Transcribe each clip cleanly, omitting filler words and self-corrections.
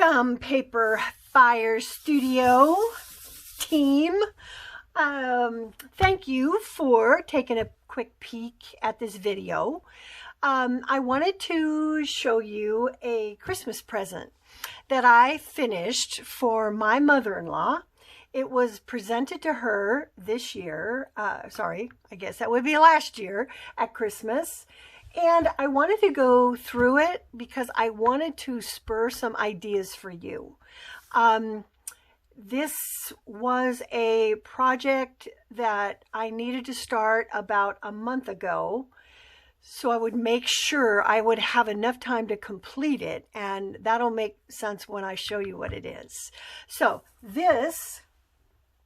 Welcome, Paper Fire Studio team. Thank you for taking a quick peek at this video. I wanted to show you a Christmas present that I finished for my mother-in-law. It was presented to her this year, I guess that would be last year at Christmas. And I wanted to go through it because I wanted to spur some ideas for you. This was a project that I needed to start about a month ago, so I would make sure I would have enough time to complete it, and that'll make sense when I show you what it is. So this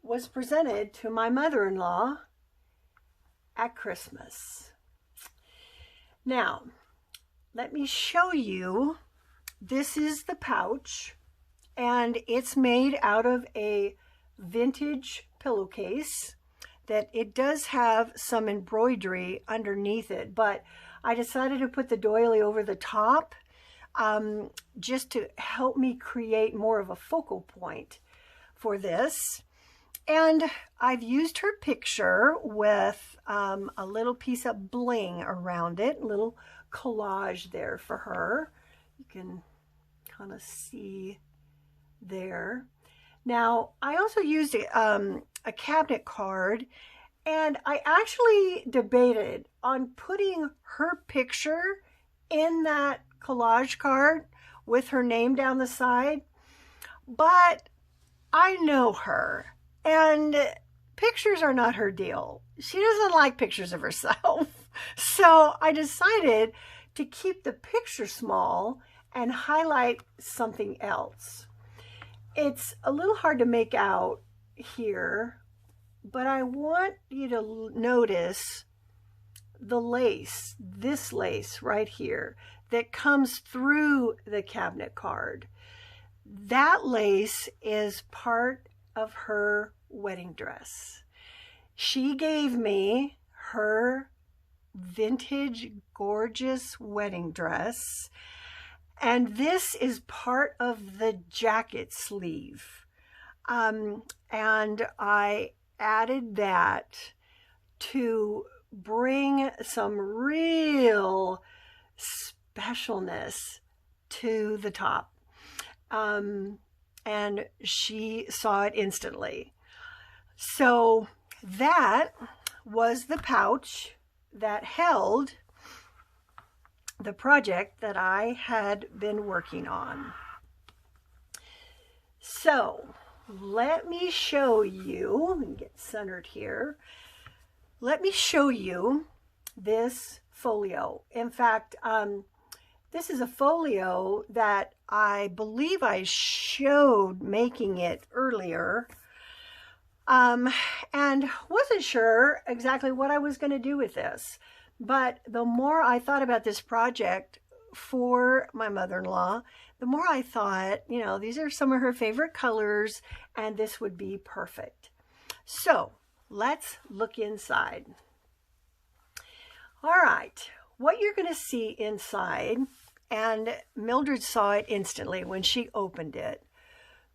was presented to my mother-in-law at Christmas. Now, let me show you. This is the pouch, and it's made out of a vintage pillowcase that it does have some embroidery underneath it, but I decided to put the doily over the top just to help me create more of a focal point for this. And I've used her picture with a little piece of bling around it, a little collage there for her. You can kind of see there. Now, I also used a cabinet card, and I actually debated on putting her picture in that collage card with her name down the side, but I know her. And pictures are not her deal. She doesn't like pictures of herself. So I decided to keep the picture small and highlight something else. It's a little hard to make out here, but I want you to notice the lace, this lace right here, that comes through the cabinet card. That lace is part of her wedding dress. She gave me her vintage gorgeous wedding dress, and this is part of the jacket sleeve, and I added that to bring some real specialness to the top. And she saw it instantly. So that was the pouch that held the project that I had been working on. So let me show you, let me get centered here. Let me show you this folio. In fact, this is a folio that I believe I showed making it earlier, and wasn't sure exactly what I was going to do with this. But the more I thought about this project for my mother-in-law, the more I thought, you know, these are some of her favorite colors, and this would be perfect. So let's look inside. All right, what you're going to see inside, and Mildred saw it instantly when she opened it.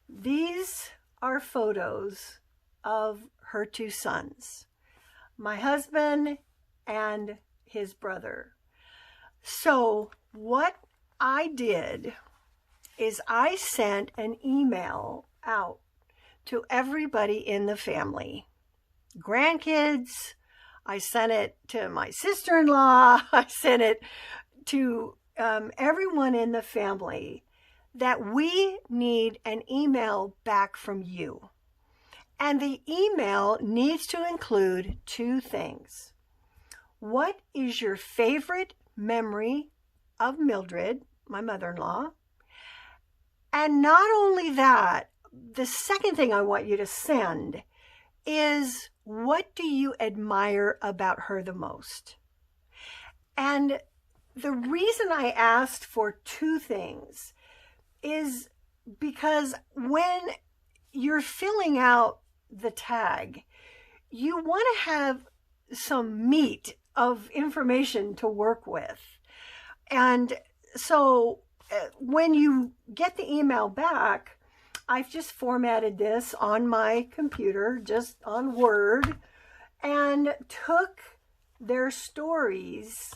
These are photos of her two sons, my husband and his brother. So what I did is I sent an email out to everybody in the family, grandkids. I sent it to my sister-in-law. I sent it to everyone in the family that we need an email back from you. And the email needs to include two things. What is your favorite memory of Mildred, my mother-in-law? And not only that, the second thing I want you to send is, what do you admire about her the most? And the reason I asked for two things is because when you're filling out the tag, you want to have some meat of information to work with. And so when you get the email back, I've just formatted this on my computer, just on Word, and took their stories,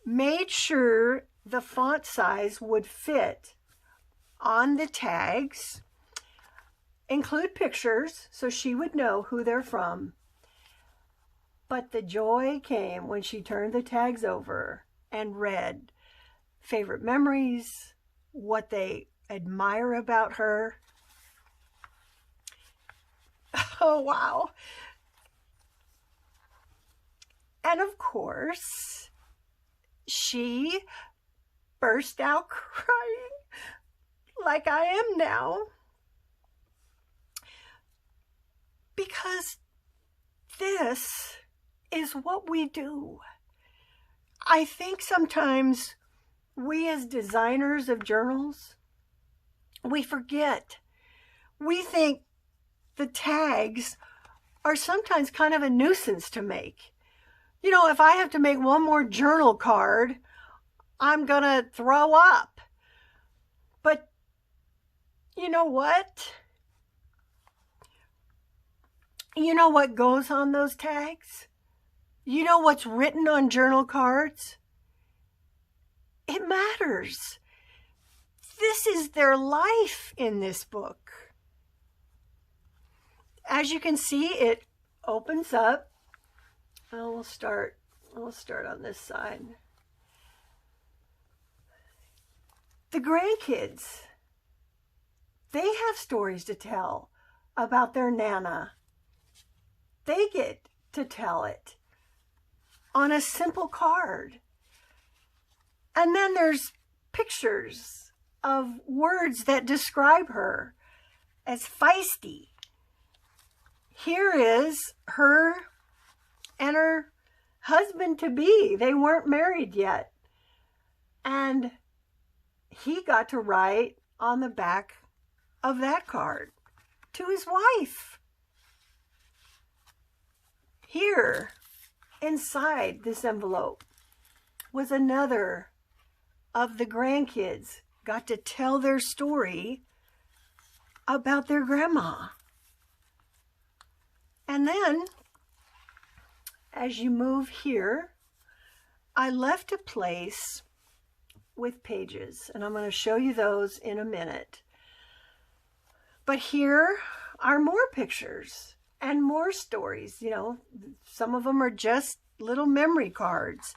made sure the font size would fit on the tags, include pictures so she would know who they're from. But the joy came when she turned the tags over and read favorite memories, what they admire about her. Oh, wow. And of course, she burst out crying like I am now, because this is what we do. I think sometimes we as designers of journals, we forget. We think the tags are sometimes kind of a nuisance to make. You know, if I have to make one more journal card, I'm gonna throw up. But you know what? You know what goes on those tags? You know what's written on journal cards? It matters. This is their life in this book. As you can see, it opens up. Oh, we'll start on this side. The grandkids, they have stories to tell about their Nana. They get to tell it on a simple card. And then there's pictures of words that describe her as feisty. Here is her and her husband-to-be. They weren't married yet. And he got to write on the back of that card to his wife. Here, inside this envelope, was another of the grandkids got to tell their story about their grandma. And then, as you move here, I left a place with pages, and I'm going to show you those in a minute. But here are more pictures and more stories. You know, some of them are just little memory cards.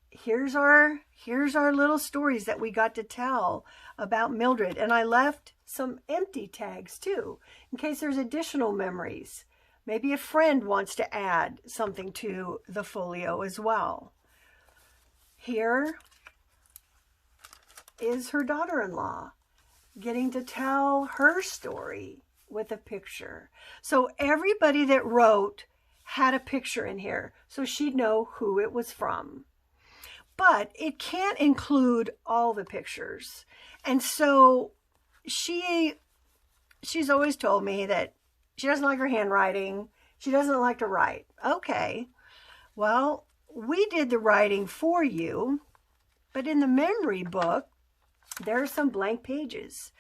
Here's our little stories that we got to tell about Mildred. And I left some empty tags too, in case there's additional memories. Maybe a friend wants to add something to the folio as well. Here is her daughter-in-law getting to tell her story with a picture. So everybody that wrote had a picture in here, so she'd know who it was from. But it can't include all the pictures. And so she's always told me that she doesn't like her handwriting. She doesn't like to write. Okay, well, we did the writing for you, but in the memory book, there are some blank pages.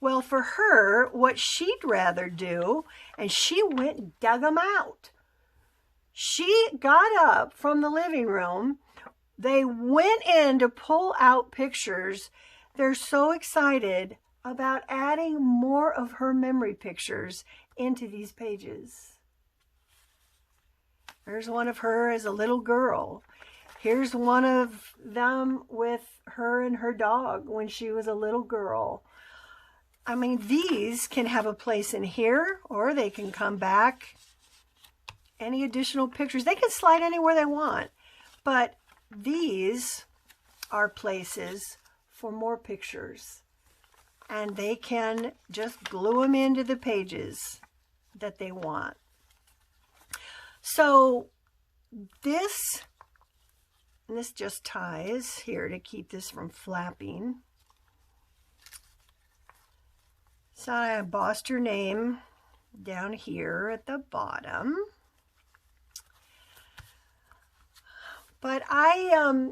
Well, for her, what she'd rather do, and she went and dug them out. She got up from the living room. They went in to pull out pictures. They're so excited about adding more of her memory pictures into these pages. There's one of her as a little girl. Here's one of them with her and her dog when she was a little girl. I mean, these can have a place in here, or they can come back. Any additional pictures, they can slide anywhere they want. But these are places for more pictures. And they can just glue them into the pages that they want. So this just ties here to keep this from flapping. So I embossed her name down here at the bottom. But I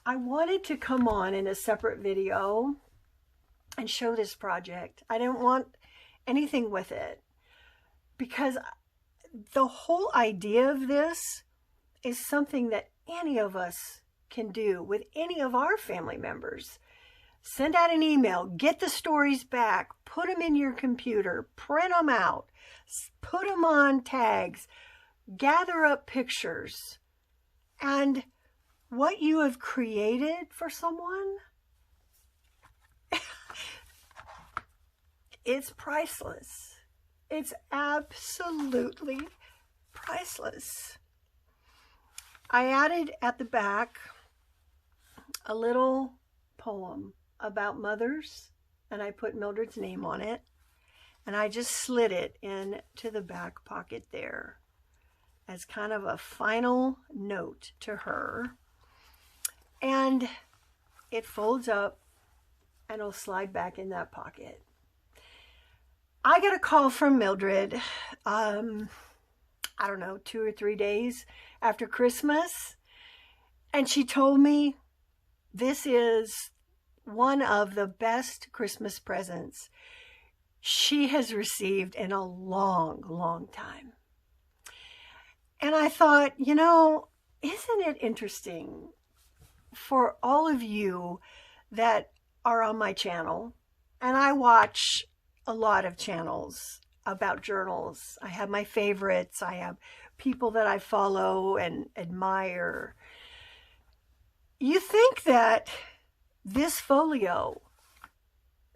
I wanted to come on in a separate video and show this project. I didn't want anything with it because the whole idea of this is something that any of us can do with any of our family members. Send out an email, get the stories back, put them in your computer, print them out, put them on tags, gather up pictures, and what you have created for someone, it's priceless. It's absolutely priceless. I added at the back a little poem about mothers, and I put Mildred's name on it, and I just slid it into the back pocket there as kind of a final note to her. And it folds up and it'll slide back in that pocket. I got a call from Mildred, I don't know, 2 or 3 days after Christmas. And she told me this is one of the best Christmas presents she has received in a long, long time. And I thought, you know, isn't it interesting for all of you that are on my channel, and I watch a lot of channels about journals. I have my favorites. I have people that I follow and admire. You think that this folio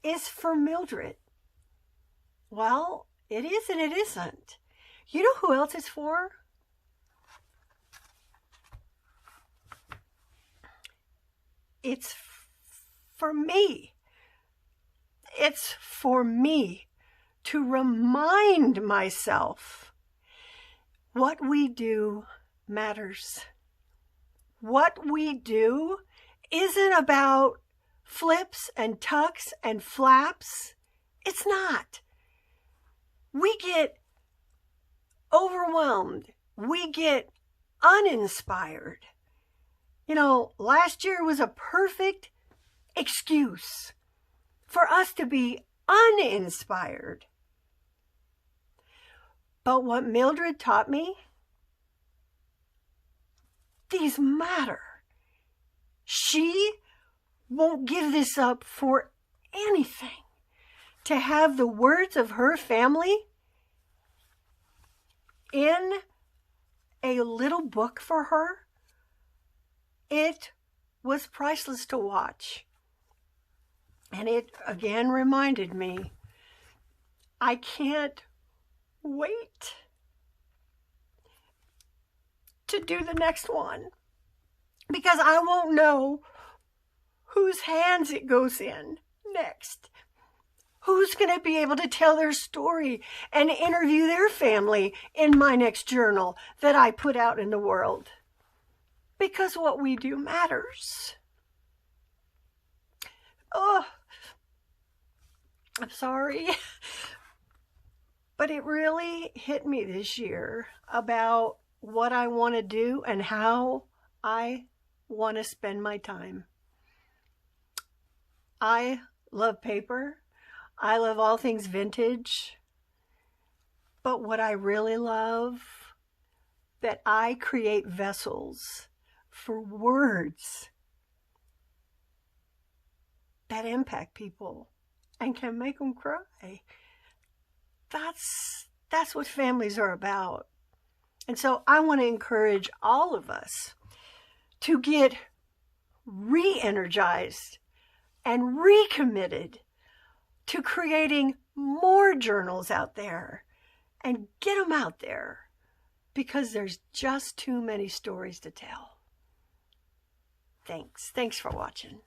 is for Mildred. Well, it is and it isn't. You know who else it's for? It's for me. It's for me to remind myself what we do matters. What we do isn't about flips and tucks and flaps. It's not. We get overwhelmed. We get uninspired. You know, last year was a perfect excuse for us to be uninspired. But what Mildred taught me, these matter. She won't give this up for anything. To have the words of her family in a little book for her, it was priceless to watch. And it again reminded me, I can't wait to do the next one, because I won't know whose hands it goes in next. Who's going to be able to tell their story and interview their family in my next journal that I put out in the world? Because what we do matters. Oh, I'm sorry. But it really hit me this year about what I want to do and how I want to spend my time. I love paper. I love all things vintage. But what I really love, that I create vessels for words that impact people and can make them cry. That's what families are about. And so I want to encourage all of us to get re-energized and recommitted to creating more journals out there and get them out there, because there's just too many stories to tell. Thanks for watching.